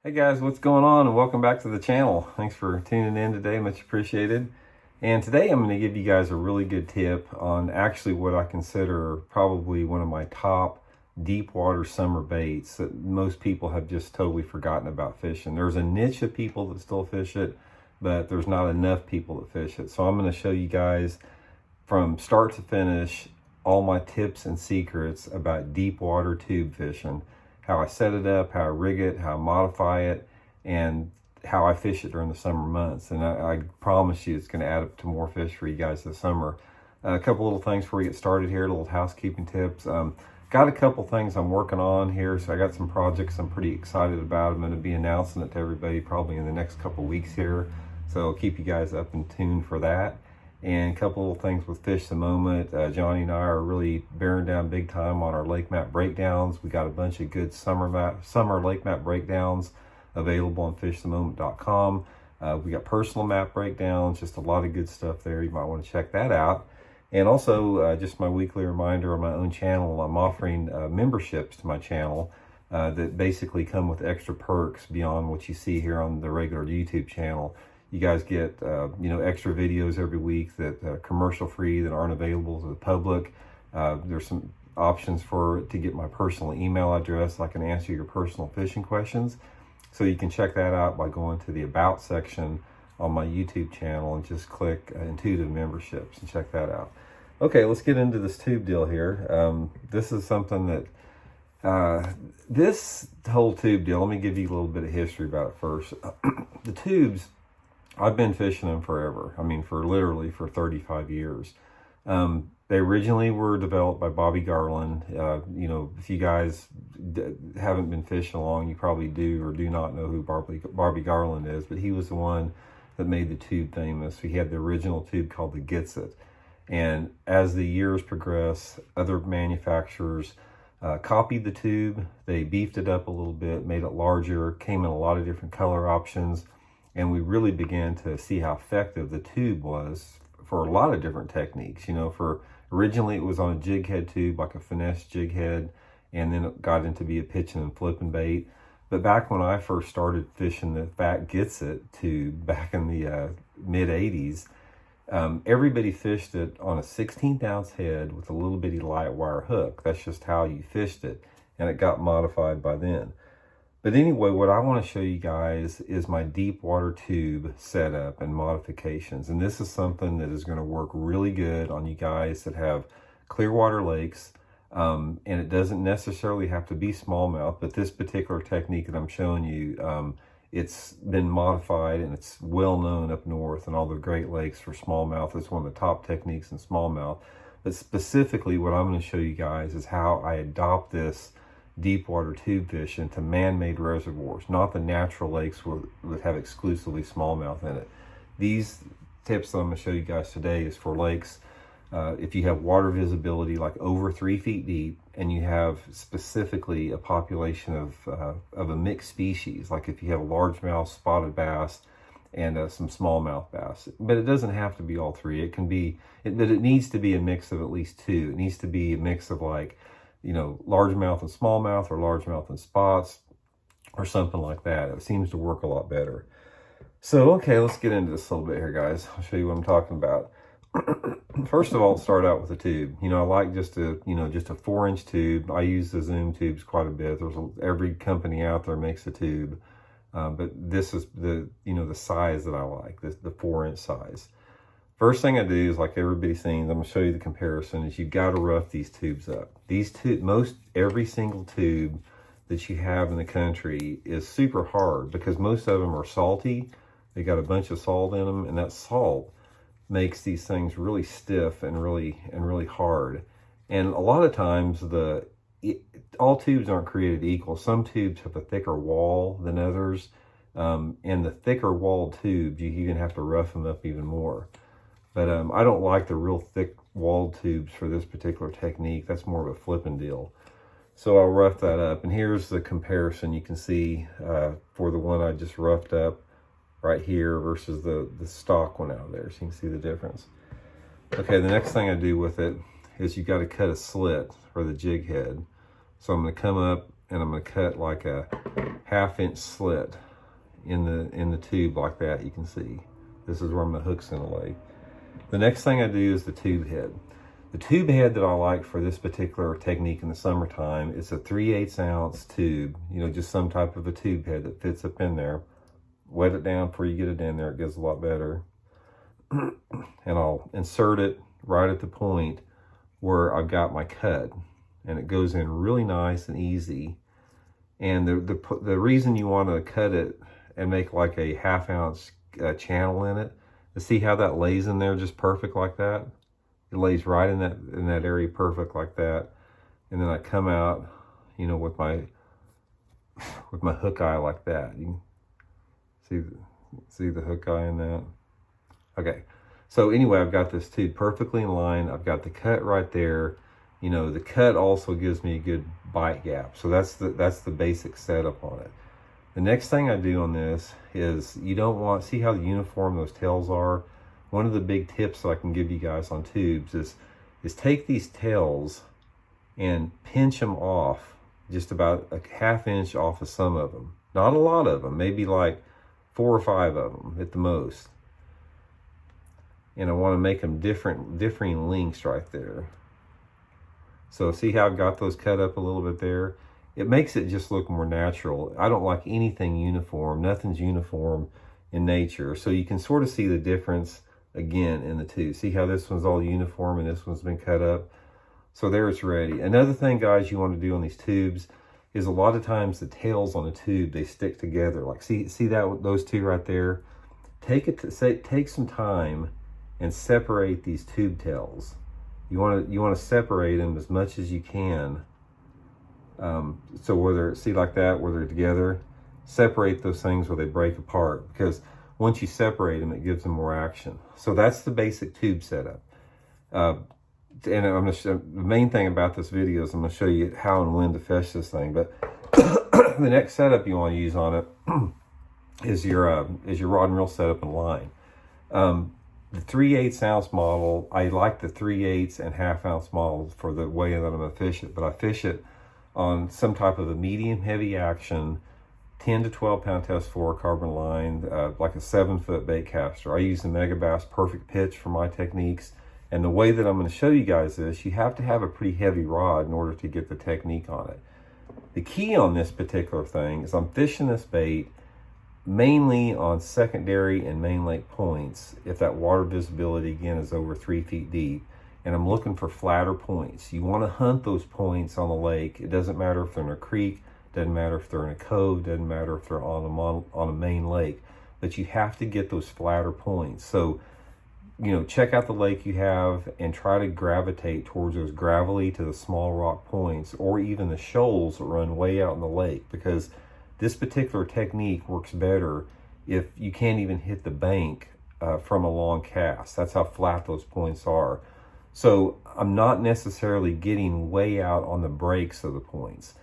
Hey guys, what's going on? And welcome back to the channel. Thanks for tuning in today, much appreciated. And today I'm going to give you guys a really good tip on actually what I consider probably one of my top deep water summer baits that most people have just totally forgotten about fishing. There's a niche of people that still fish it, but there's not enough people that fish it. So I'm going to show you guys from start to finish all my tips and secrets about deep water tube fishing. How I set it up, how I rig it, how I modify it, and how I fish it during the summer months. And I promise you it's going to add up to more fish for you guys this summer. A couple little things before we get started here, little housekeeping tips. Got a couple things I'm working on here, so I got some projects I'm pretty excited about. I'm going to be announcing it to everybody probably in the next couple weeks here, so I'll keep you guys up and tuned for that. And a couple little things with Fish the Moment. Johnny and I are really bearing down big time on our lake map breakdowns. We got a bunch of good summer lake map breakdowns available on fishthemoment.com. We got personal map breakdowns, just a lot of good stuff there. You might want to check that out. And also, just my weekly reminder on my own channel, I'm offering memberships to my channel that basically come with extra perks beyond what you see here on the regular YouTube channel. You guys get, extra videos every week that commercial free that aren't available to the public. There's some options to get my personal email address. I can answer your personal fishing questions. So you can check that out by going to the About section on my YouTube channel and just click Intuitive Memberships and check that out. Okay, let's get into this tube deal here. This is something that, this whole tube deal, let me give you a little bit of history about it first. The tubes, I've been fishing them forever. I mean, literally for 35 years. They originally were developed by Bobby Garland. If you guys haven't been fishing along, you probably do or do not know who Bobby Garland is, but he was the one that made the tube famous. He had the original tube called the Gets It. And as the years progressed, other manufacturers copied the tube. They beefed it up a little bit, made it larger, came in a lot of different color options. And we really began to see how effective the tube was for a lot of different techniques. Originally it was on a jig head tube, like a finesse jig head, and then it got into be a pitching and flipping bait. But back when I first started fishing the Fat Gets It tube back in the mid 80s, everybody fished it on a 16th ounce head with a little bitty light wire hook. That's just how you fished it, and it got modified by then. But anyway, what I want to show you guys is my deep water tube setup and modifications. And this is something that is going to work really good on you guys that have clear water lakes. And it doesn't necessarily have to be smallmouth, but this particular technique that I'm showing you, it's been modified and it's well known up north in all the Great Lakes for smallmouth. It's one of the top techniques in smallmouth. But specifically what I'm going to show you guys is how I adopt this deep water tube fish into man-made reservoirs, not the natural lakes that have exclusively smallmouth in it. These tips that I'm going to show you guys today is for lakes if you have water visibility like over 3 feet deep, and you have specifically a population of a mixed species, like if you have a largemouth spotted bass and some smallmouth bass. But it doesn't have to be all three. It can be, but it needs to be a mix of at least two. It needs to be a mix of largemouth and smallmouth, or largemouth and spots, or something like that. It seems to work a lot better. So, okay, let's get into this a little bit here, guys. I'll show you what I'm talking about. First of all, start out with a tube. I like just a 4-inch tube. I use the Zoom tubes quite a bit. Every company out there makes a tube, but this is the size that I like, the 4-inch size. First thing I do is, like everybody's seen, I'm going to show you the comparison, is you've got to rough these tubes up. Every single tube that you have in the country is super hard because most of them are salty. They got a bunch of salt in them, and that salt makes these things really stiff and really hard. And a lot of times all tubes aren't created equal. Some tubes have a thicker wall than others, and the thicker walled tubes, you even have to rough them up even more. But I don't like the real thick walled tubes for this particular technique. That's more of a flipping deal. So I'll rough that up. And here's the comparison you can see for the one I just roughed up right here versus the stock one out there. So you can see the difference. Okay, the next thing I do with it is you got to cut a slit for the jig head. So I'm going to come up and I'm going to cut like a 1/2 inch slit in the tube like that. You can see this is where my hook's going to lay. The next thing I do is the tube head. The tube head that I like for this particular technique in the summertime is a 3/8 ounce tube, you know, just some type of a tube head that fits up in there. Wet it down before you get it in there, it gets a lot better. And I'll insert it right at the point where I've got my cut, and it goes in really nice and easy. And the reason you want to cut it and make like a 1/2 ounce channel in it, to see how that lays in there just perfect like that. It lays right in that area perfect like that. And then I come out, you know, with my hook eye like that. You can see the hook eye in that. Okay, so anyway, I've got this tube perfectly in line. I've got the cut right there. You know, the cut also gives me a good bite gap. So that's the basic setup on it. The next thing I do on this is, you don't want, see how uniform those tails are? One of the big tips that I can give you guys on tubes is take these tails and pinch them off just about a 1/2 inch off of some of them. Not a lot of them, maybe like 4 or 5 of them at the most. And I want to make them differing lengths right there. So see how I've got those cut up a little bit there? It makes it just look more natural. I don't like anything uniform. Nothing's uniform in nature. So you can sort of see the difference again in the two. See how this one's all uniform and this one's been cut up? So there, it's ready. Another thing, guys, you want to do on these tubes is a lot of times the tails on a tube, they stick together. Like see that, those two right there? Take some time and separate these tube tails. You want to separate them as much as you can. So whether, see like that, where they're together, separate those things where they break apart, because once you separate them, it gives them more action. So that's the basic tube setup. And the main thing about this video is I'm going to show you how and when to fish this thing. But the next setup you want to use on it is your rod and reel setup and line. The 3/8 ounce model, I like the 3/8 and 1/2 ounce model for the way that I'm going to fish it. But I fish it on some type of a medium heavy action 10 to 12 pound test fluorocarbon line, like a 7-foot bait caster. I use the Mega Bass Perfect Pitch for my techniques. And the way that I'm going to show you guys this, you have to have a pretty heavy rod in order to get the technique on it. The key on this particular thing is I'm fishing this bait mainly on secondary and main lake points if that water visibility, again, is over 3 feet deep. And I'm looking for flatter points. You want to hunt those points on the lake. It doesn't matter if they're in a creek, doesn't matter if they're in a cove, doesn't matter if they're on a main lake, but you have to get those flatter points. So, you know, check out the lake you have and try to gravitate towards those gravelly to the small rock points, or even the shoals that run way out in the lake, because this particular technique works better if you can't even hit the bank from a long cast. That's how flat those points are. So I'm not necessarily getting way out on the breaks of the points.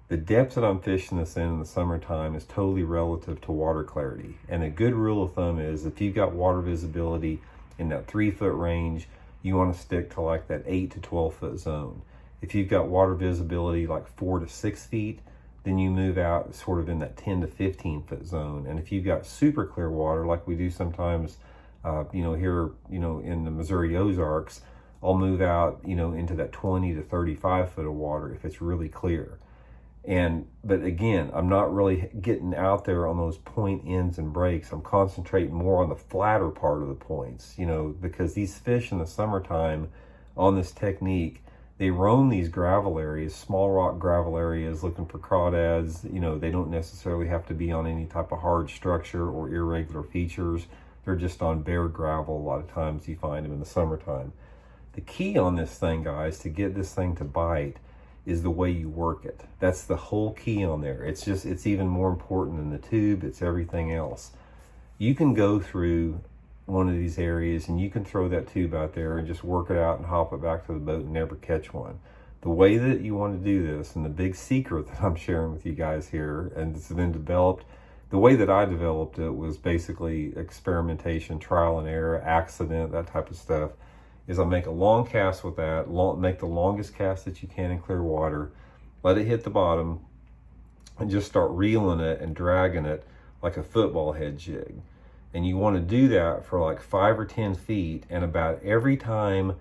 The depth that I'm fishing this in the summertime is totally relative to water clarity. And a good rule of thumb is if you've got water visibility in that 3-foot range, you want to stick to like that 8 to 12 foot zone. If you've got water visibility like 4 to 6 feet, then you move out sort of in that 10 to 15 foot zone. And if you've got super clear water, like we do sometimes, here, in the Missouri Ozarks, I'll move out, into that 20 to 35 foot of water if it's really clear. But again, I'm not really getting out there on those point ends and breaks. I'm concentrating more on the flatter part of the points, because these fish in the summertime on this technique, they roam these gravel areas, small rock gravel areas, looking for crawdads. They don't necessarily have to be on any type of hard structure or irregular features. They're just on bare gravel. A lot of times you find them in the summertime. The key on this thing, guys, to get this thing to bite is the way you work it. That's the whole key on there. It's even more important than the tube. It's everything else. You can go through one of these areas and you can throw that tube out there and just work it out and hop it back to the boat and never catch one. The way that you want to do this, and the big secret that I'm sharing with you guys here, and it's been developed, the way that I developed it was basically experimentation, trial and error, accident, that type of stuff, is I make a long cast with that, make the longest cast that you can in clear water, let it hit the bottom, and just start reeling it and dragging it like a football head jig. And you want to do that for like 5 or 10 feet, and about every time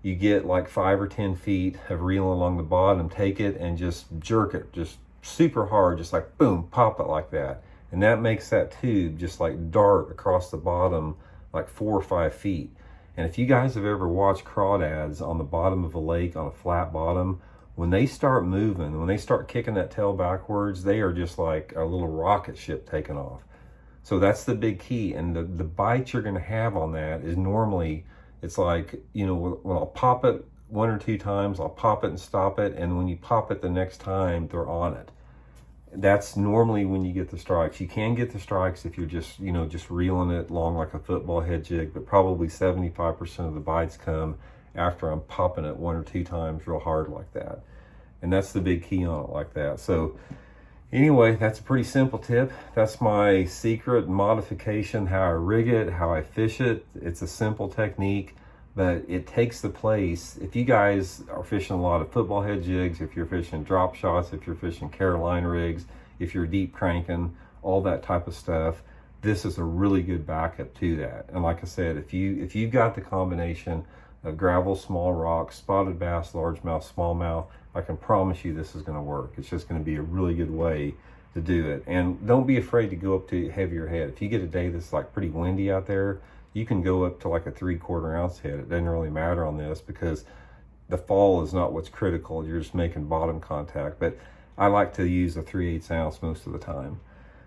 you get like 5 or 10 feet of reeling along the bottom, take it and just jerk it just super hard, just like boom, pop it like that. And that makes that tube just like dart across the bottom like 4 or 5 feet. And if you guys have ever watched crawdads on the bottom of a lake on a flat bottom, when they start moving, when they start kicking that tail backwards, they are just like a little rocket ship taking off. So that's the big key. And the bite you're going to have on that is normally, it's like, you know, when I'll pop it 1 or 2 times, I'll pop it and stop it. And when you pop it the next time, they're on it. That's normally when you get the strikes. You can get the strikes if you're just, you know, just reeling it long like a football head jig, but probably 75% of the bites come after I'm popping it 1 or 2 times real hard like that. And that's the big key on it like that. So anyway, that's a pretty simple tip. That's my secret modification, how I rig it, how I fish it. It's a simple technique, but it takes the place. If you guys are fishing a lot of football head jigs, if you're fishing drop shots, if you're fishing Caroline rigs, if you're deep cranking, all that type of stuff, this is a really good backup to that. And like I said, if you've got the combination of gravel, small rocks, spotted bass, largemouth, smallmouth, I can promise you this is going to work. It's just going to be a really good way to do it. And don't be afraid to go up to heavier head. If you get a day that's like pretty windy out there, you can go up to like a 3/4 ounce head. It doesn't really matter on this because the fall is not what's critical. You're just making bottom contact. But I like to use a 3/8 ounce most of the time.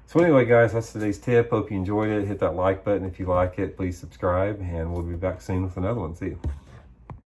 So anyway, guys, that's today's tip. Hope you enjoyed it. Hit that like button if you like it. Please subscribe, and we'll be back soon with another one. See you.